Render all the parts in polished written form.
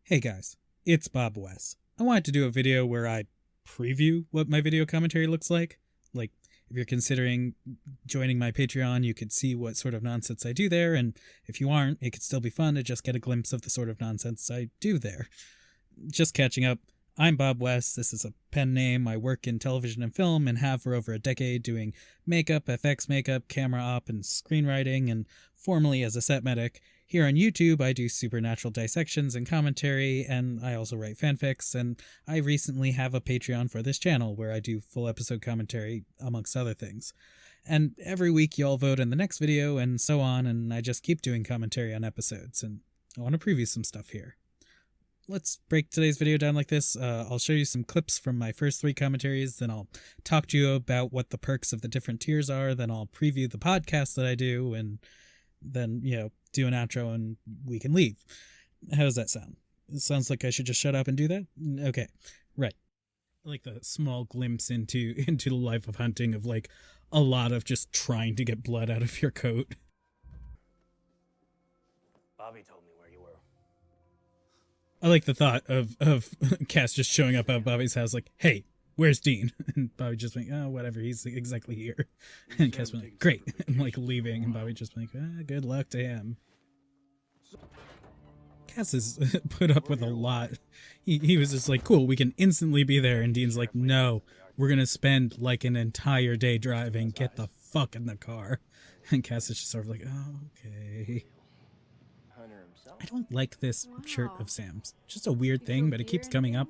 Hey guys, it's Bob West. I wanted to do a video where I preview what my video commentary looks like. Like, if you're considering joining my Patreon, you could see what sort of nonsense I do there, and if you aren't, it could still be fun to just get a glimpse of the sort of nonsense I do there. Just catching up, I'm Bob West. This is a pen name. I work in television and film and have for over a decade doing makeup, FX makeup, camera op, and screenwriting, and formerly as a set medic. Here on YouTube, I do supernatural dissections and commentary, and I also write fanfics, and I recently have a Patreon for this channel where I do full episode commentary, amongst other things. And every week you all vote in the next video, and so on, and I just keep doing commentary on episodes, and I want to preview some stuff here. Let's break today's video down like this. I'll show you some clips from my first 3 commentaries, then I'll talk to you about what the perks of the different tiers are, then I'll preview the podcast that I do, and then, do an outro and we can leave. How does that sound? It sounds like I should just shut up and do that? Okay, right. I like the small glimpse into the life of hunting of like a lot of just trying to get blood out of your coat. Bobby told me where you were. I like the thought of Cass just showing up at Bobby's house like, hey, where's Dean? And Bobby just went, oh, whatever, he's exactly here. And Cass went like, great, and like leaving, and Bobby just went like, good luck to him. Cass has put up with a lot. He was just like, cool, we can instantly be there, and Dean's like, no, we're gonna spend like an entire day driving, get the fuck in the car. And Cass is just sort of like, oh, okay. I don't like this shirt of Sam's. It's just a weird thing, but it keeps coming up.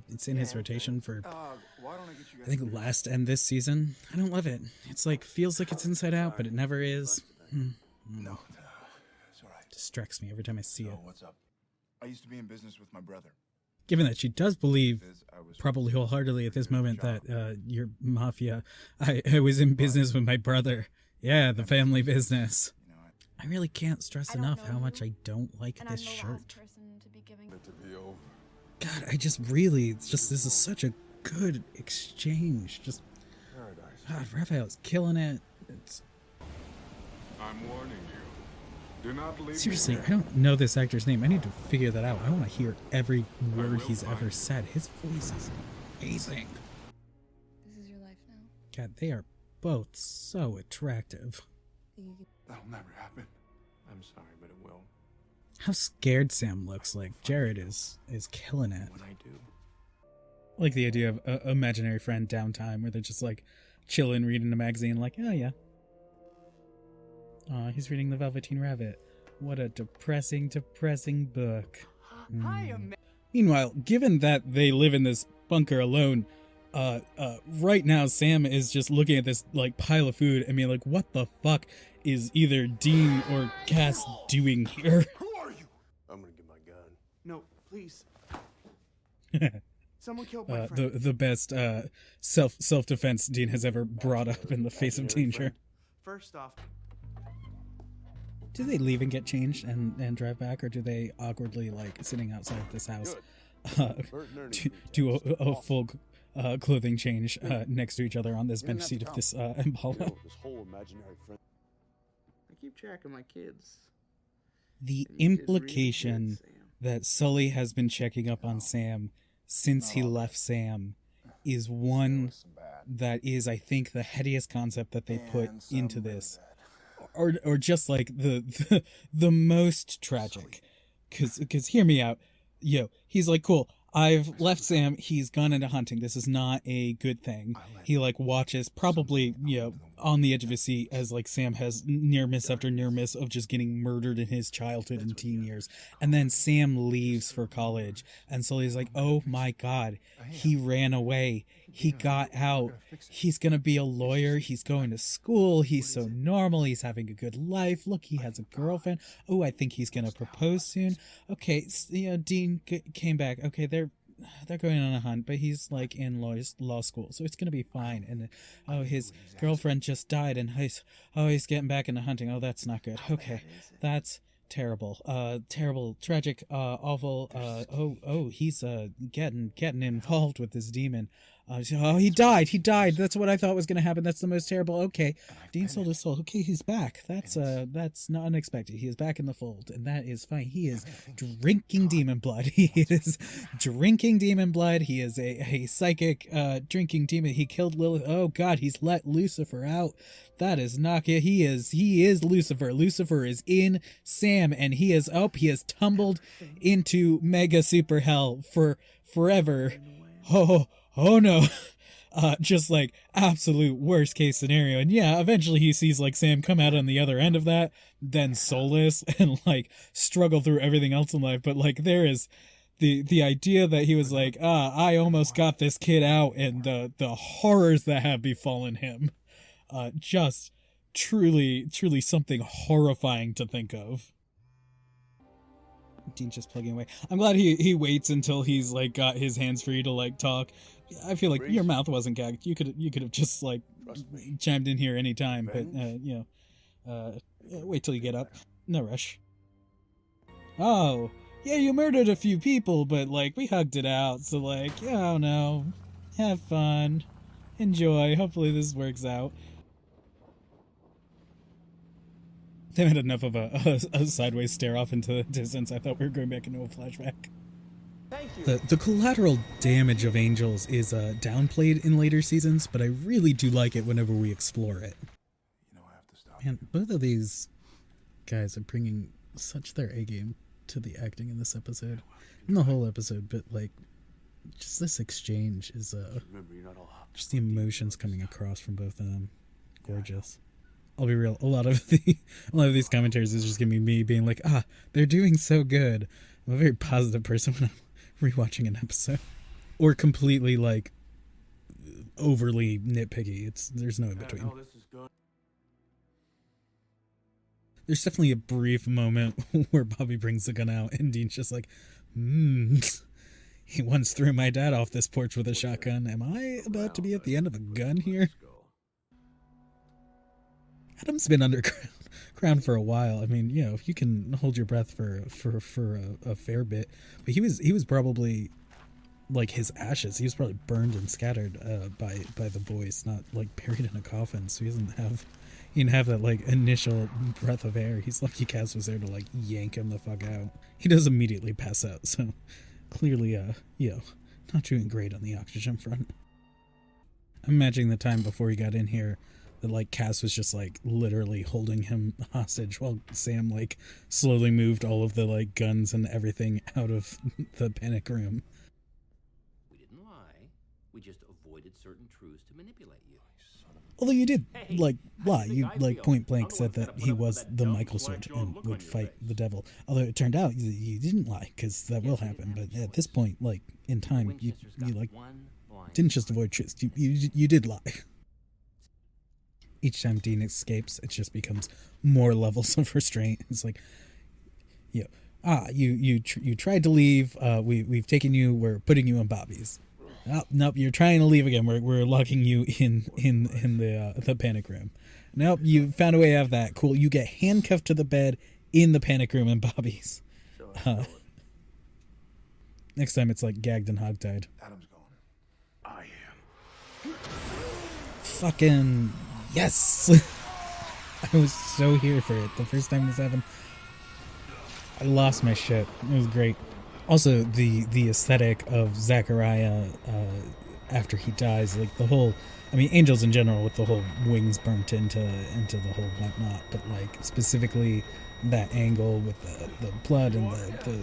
It's in his rotation for, I think, last and this season. I don't love it. It's like, feels like it's inside out, but it never is. No, it's all right. Distracts me every time I see it. What's up? I used to be in business with my brother. Given that she does believe, probably wholeheartedly at this moment, that you're mafia, I was in business with my brother. Yeah, the family business. I really can't stress enough how much I don't like this shirt. God, this is such a good exchange. Just, God, Raphael's killing it. I'm warning you. Do not leave. Seriously, I don't know this actor's name. I need to figure that out. I want to hear every word he's ever said. His voice is amazing. This is your life now. God, they are both so attractive. That'll never happen. I'm sorry, but it will. How scared Sam looks. Like, Jared is killing it. When I do. I like the idea of imaginary friend downtime where they're just like chilling, reading a magazine like, oh yeah. Aw, he's reading The Velveteen Rabbit. What a depressing book. Meanwhile, given that they live in this bunker alone, right now Sam is just looking at this like pile of food and being like, what the fuck is either Dean or Cass doing here? Who are you? I'm gonna get my gun. No, please. Someone killed my friend. The best self-defense Dean has ever brought up in the face of danger. First off, Do they leave and get changed and drive back, or do they awkwardly, like, sitting outside of this house, do a full clothing change next to each other on this bench seat of this Impala? I keep track of my kids. The implication that Sully has been checking up on Sam since he left Sam is one that is, I think, the headiest concept that they put into this. Or just like the most tragic, because hear me out, he's like, cool, I've left Sam, he's gone into hunting, this is not a good thing. He like watches probably on the edge of his seat as like Sam has near miss after near miss of just getting murdered in his childhood and teen years, and then Sam leaves for college and Sully's like, oh my god, he ran away, he got out, he's gonna be a lawyer, he's going to school, he's so normal, he's having a good life, look, he has a girlfriend, oh, I think he's gonna propose soon, okay, Dean came back, okay, they're going on a hunt, but he's like in law school, so it's gonna be fine. And oh, his girlfriend just died, and he's getting back into hunting. Oh, that's not good. Okay, that's terrible. Terrible, tragic, awful. Oh, he's getting involved with this demon. Oh, he died. He died. That's what I thought was going to happen. That's the most terrible. Okay, Dean sold his soul. Okay, he's back. That's not unexpected. He is back in the fold, and that is fine. He is drinking demon blood. He is drinking demon blood. He is a psychic drinking demon. He killed Lilith. Oh God, he's let Lucifer out. That is not it. He is Lucifer. Lucifer is in Sam, and he has tumbled into mega super hell for forever. Oh no. Just like absolute worst case scenario. And yeah, eventually he sees like Sam come out on the other end of that, then soulless and like struggle through everything else in life. But like there is the idea that he was like, I almost got this kid out, and the horrors that have befallen him. Just truly something horrifying to think of. Dean's just plugging away. I'm glad he waits until he's like got his hands free to like talk. I feel like your mouth wasn't gagged. You could have just like chimed in here anytime, but wait till you get up. No rush. Oh, yeah, you murdered a few people, but like we hugged it out. So like, yeah, I don't know. Have fun. Enjoy. Hopefully this works out. They had enough of a sideways stare off into the distance. I thought we were going back into a flashback. Thank you. The collateral damage of angels is downplayed in later seasons, but I really do like it whenever we explore it. You know I have to stop. Man, both of these guys are bringing such their A game to the acting in this episode. In the whole episode, but like, just this exchange is Remember, you're not all hot. just the emotions coming across from both of them. Gorgeous. I'll be real. A lot of these commentaries is just gonna be me being like, they're doing so good. I'm a very positive person when I'm rewatching an episode, or completely like overly nitpicky. There's no in between. This is good. There's definitely a brief moment where Bobby brings the gun out and Dean's just like, he once threw my dad off this porch with a shotgun. Am I about to be at the end of a gun here? Adam's been underground for a while. I mean, you know, you can hold your breath for a fair bit, but he was probably like his ashes. He was probably burned and scattered by the boys, not like buried in a coffin. So he didn't have that like initial breath of air. He's lucky Cass was there to like yank him the fuck out. He does immediately pass out. So clearly, not doing great on the oxygen front. I'm imagining the time before he got in here, that like Cass was just like literally holding him hostage while Sam like slowly moved all of the like guns and everything out of the panic room. We didn't lie. We just avoided certain truths to manipulate you. Although you did like lie. You like point blank said that he was the Michael Sword and would fight the devil. Although it turned out you didn't lie, because that will happen. But at this point, like in time, you like didn't just avoid truths. You did lie. Each time Dean escapes, it just becomes more levels of restraint. It's like, you tried to leave. We've taken you. We're putting you in Bobby's. Oh, nope, you're trying to leave again. We're locking you in the panic room. Nope, you found a way out of that. Cool. You get handcuffed to the bed in the panic room in Bobby's. Next time it's like gagged and hogtied. Adam's gone. I am. Fucking yes! I was so here for it. The first time this happened, I lost my shit. It was great. Also, the aesthetic of Zachariah after he dies, like the whole, I mean, angels in general with the whole wings burnt into the whole whatnot, but like specifically that angle with the blood and the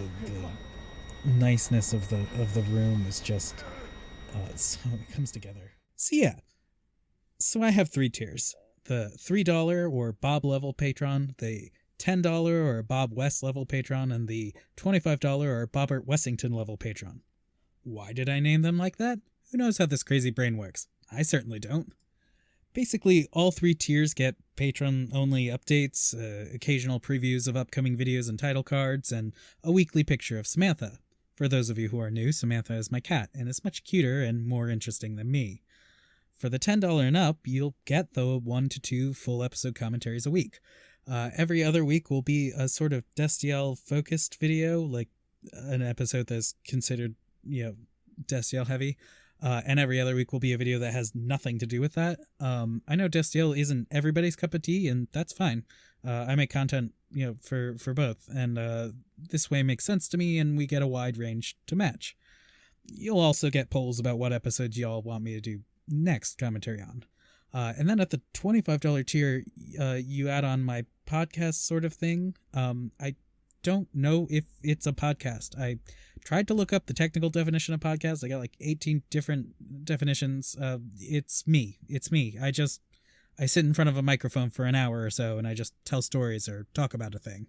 niceness of the room is just so it comes together. So yeah. So I have 3 tiers. The $3 or Bob level patron, the $10 or Bob West level patron, and the $25 or Bobbert Wessington level patron. Why did I name them like that? Who knows how this crazy brain works? I certainly don't. Basically, all 3 tiers get patron-only updates, occasional previews of upcoming videos and title cards, and a weekly picture of Samantha. For those of you who are new, Samantha is my cat, and is much cuter and more interesting than me. For the $10 and up, you'll get the 1 to 2 full episode commentaries a week. Every other week will be a sort of Destiel focused video, like an episode that's considered, Destiel heavy. And every other week will be a video that has nothing to do with that. I know Destiel isn't everybody's cup of tea, and that's fine. I make content, for both, and this way makes sense to me, and we get a wide range to match. You'll also get polls about what episodes y'all want me to do next commentary on. And then at the $25 tier, you add on my podcast sort of thing. I don't know if it's a podcast. I tried to look up the technical definition of podcast. I got like 18 different definitions. It's me. I sit in front of a microphone for an hour or so, and I just tell stories or talk about a thing.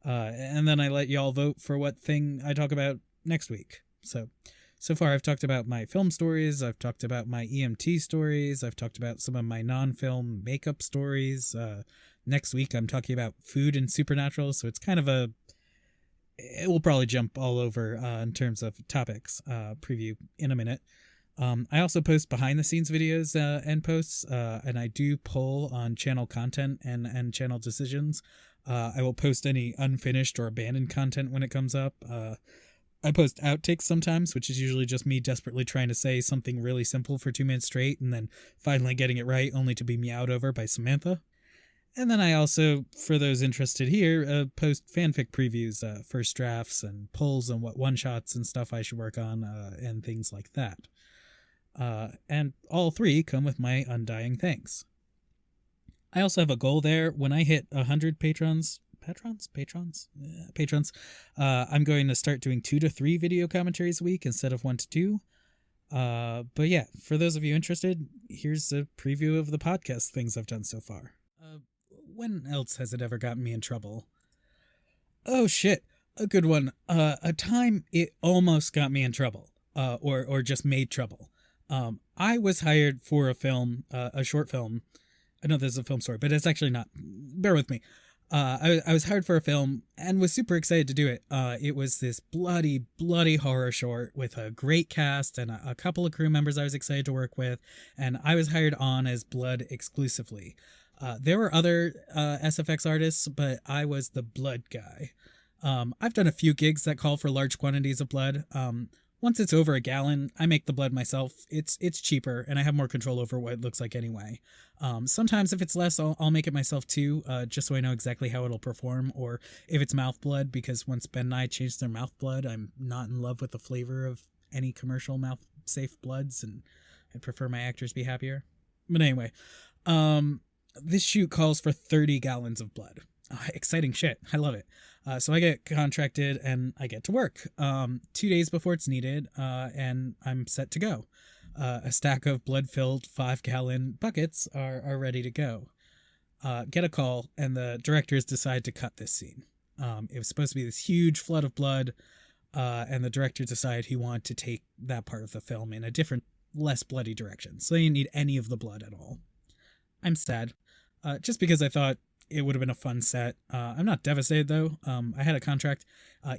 And then I let y'all vote for what thing I talk about next week. So far I've talked about my film stories, I've talked about my EMT stories, I've talked about some of my non-film makeup stories. Next week I'm talking about food and supernatural, so it's kind of it will probably jump all over in terms of topics. Preview in a minute. I also post behind the scenes videos and posts, and I do poll on channel content and channel decisions. I will post any unfinished or abandoned content when it comes up. I post outtakes sometimes, which is usually just me desperately trying to say something really simple for 2 minutes straight and then finally getting it right, only to be meowed over by Samantha. And then I also, for those interested here, post fanfic previews, first drafts, and polls on what one-shots and stuff I should work on, and things like that. And all three come with my undying thanks. I also have a goal there. When I hit 100 patrons, I'm going to start doing 2 to 3 video commentaries a week instead of 1 to 2. But yeah, for those of you interested, here's a preview of the podcast things I've done so far. When else has it ever gotten me in trouble? Oh shit, a good one. A time it almost got me in trouble, or just made trouble. I was hired for a film, a short film. I know this is a film story, but it's actually not. Bear with me. I was hired for a film and was super excited to do it. It was this bloody horror short with a great cast and a couple of crew members I was excited to work with, and I was hired on as blood exclusively. There were other SFX artists, but I was the blood guy. I've done a few gigs that call for large quantities of blood. Once it's over a gallon, I make the blood myself. It's cheaper, and I have more control over what it looks like anyway. Sometimes if it's less, I'll make it myself too, just so I know exactly how it'll perform, or if it's mouth blood, because once Ben and I changed their mouth blood, I'm not in love with the flavor of any commercial mouth-safe bloods, and I prefer my actors be happier. But anyway, this shoot calls for 30 gallons of blood. Exciting shit. I love it. So I get contracted and I get to work 2 days before it's needed, and I'm set to go. A stack of blood-filled 5-gallon buckets are ready to go. Get a call, and the directors decide to cut this scene. It was supposed to be this huge flood of blood, and the director decided he wanted to take that part of the film in a different, less bloody direction. So they didn't need any of the blood at all. I'm sad, just because I thought it would have been a fun set. I'm not devastated, though. I had a contract.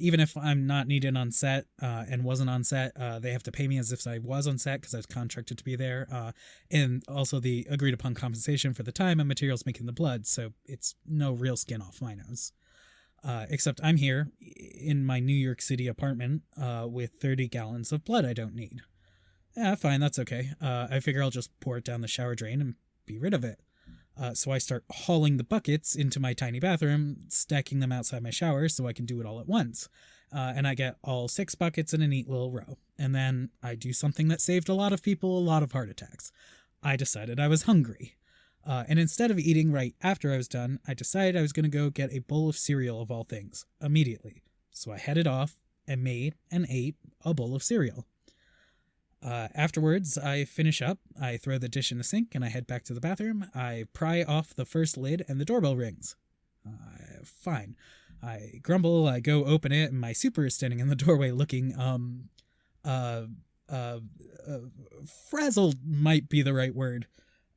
Even if I'm not needed on set and wasn't on set, they have to pay me as if I was on set because I was contracted to be there. And also the agreed upon compensation for the time and materials making the blood, so it's no real skin off my nose. Except I'm here in my New York City apartment with 30 gallons of blood I don't need. Yeah, fine, that's okay. I figure I'll just pour it down the shower drain and be rid of it. So I start hauling the buckets into my tiny bathroom, stacking them outside my shower so I can do it all at once. And I get all 6 buckets in a neat little row. And then I do something that saved a lot of people a lot of heart attacks. I decided I was hungry. And instead of eating right after I was done, I decided I was going to go get a bowl of cereal of all things, immediately. So I headed off and made and ate a bowl of cereal. Afterwards, I finish up, I throw the dish in the sink, and I head back to the bathroom. I pry off the first lid, and the doorbell rings. Fine. I grumble, I go open it, and my super is standing in the doorway looking, frazzled might be the right word.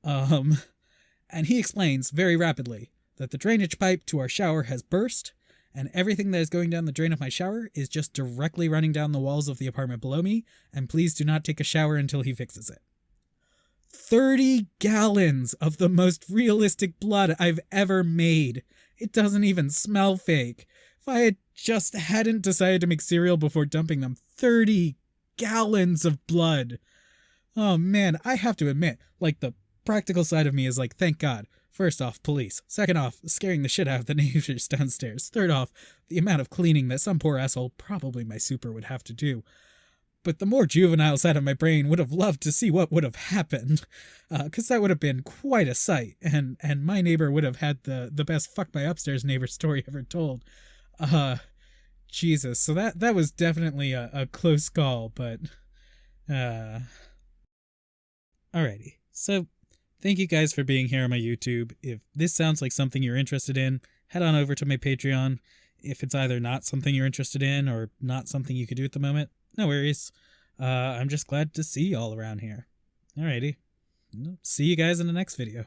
And he explains, very rapidly, that the drainage pipe to our shower has burst, and everything that is going down the drain of my shower is just directly running down the walls of the apartment below me, and please do not take a shower until he fixes it. 30 gallons of the most realistic blood I've ever made. It doesn't even smell fake. If I had just hadn't decided to make cereal before dumping them, 30 gallons of blood. Oh man, I have to admit, like, the practical side of me is like, thank God. First off, police. Second off, scaring the shit out of the neighbors downstairs. Third off, the amount of cleaning that some poor asshole, probably my super, would have to do. But the more juvenile side of my brain would have loved to see what would have happened, because that would have been quite a sight, and my neighbor would have had the best fuck my upstairs neighbor story ever told. Jesus, so that was definitely a close call, but alrighty. So thank you guys for being here on my YouTube. If this sounds like something you're interested in, head on over to my Patreon. If it's either not something you're interested in or not something you could do at the moment, no worries. I'm just glad to see you all around here. Alrighty. See you guys in the next video.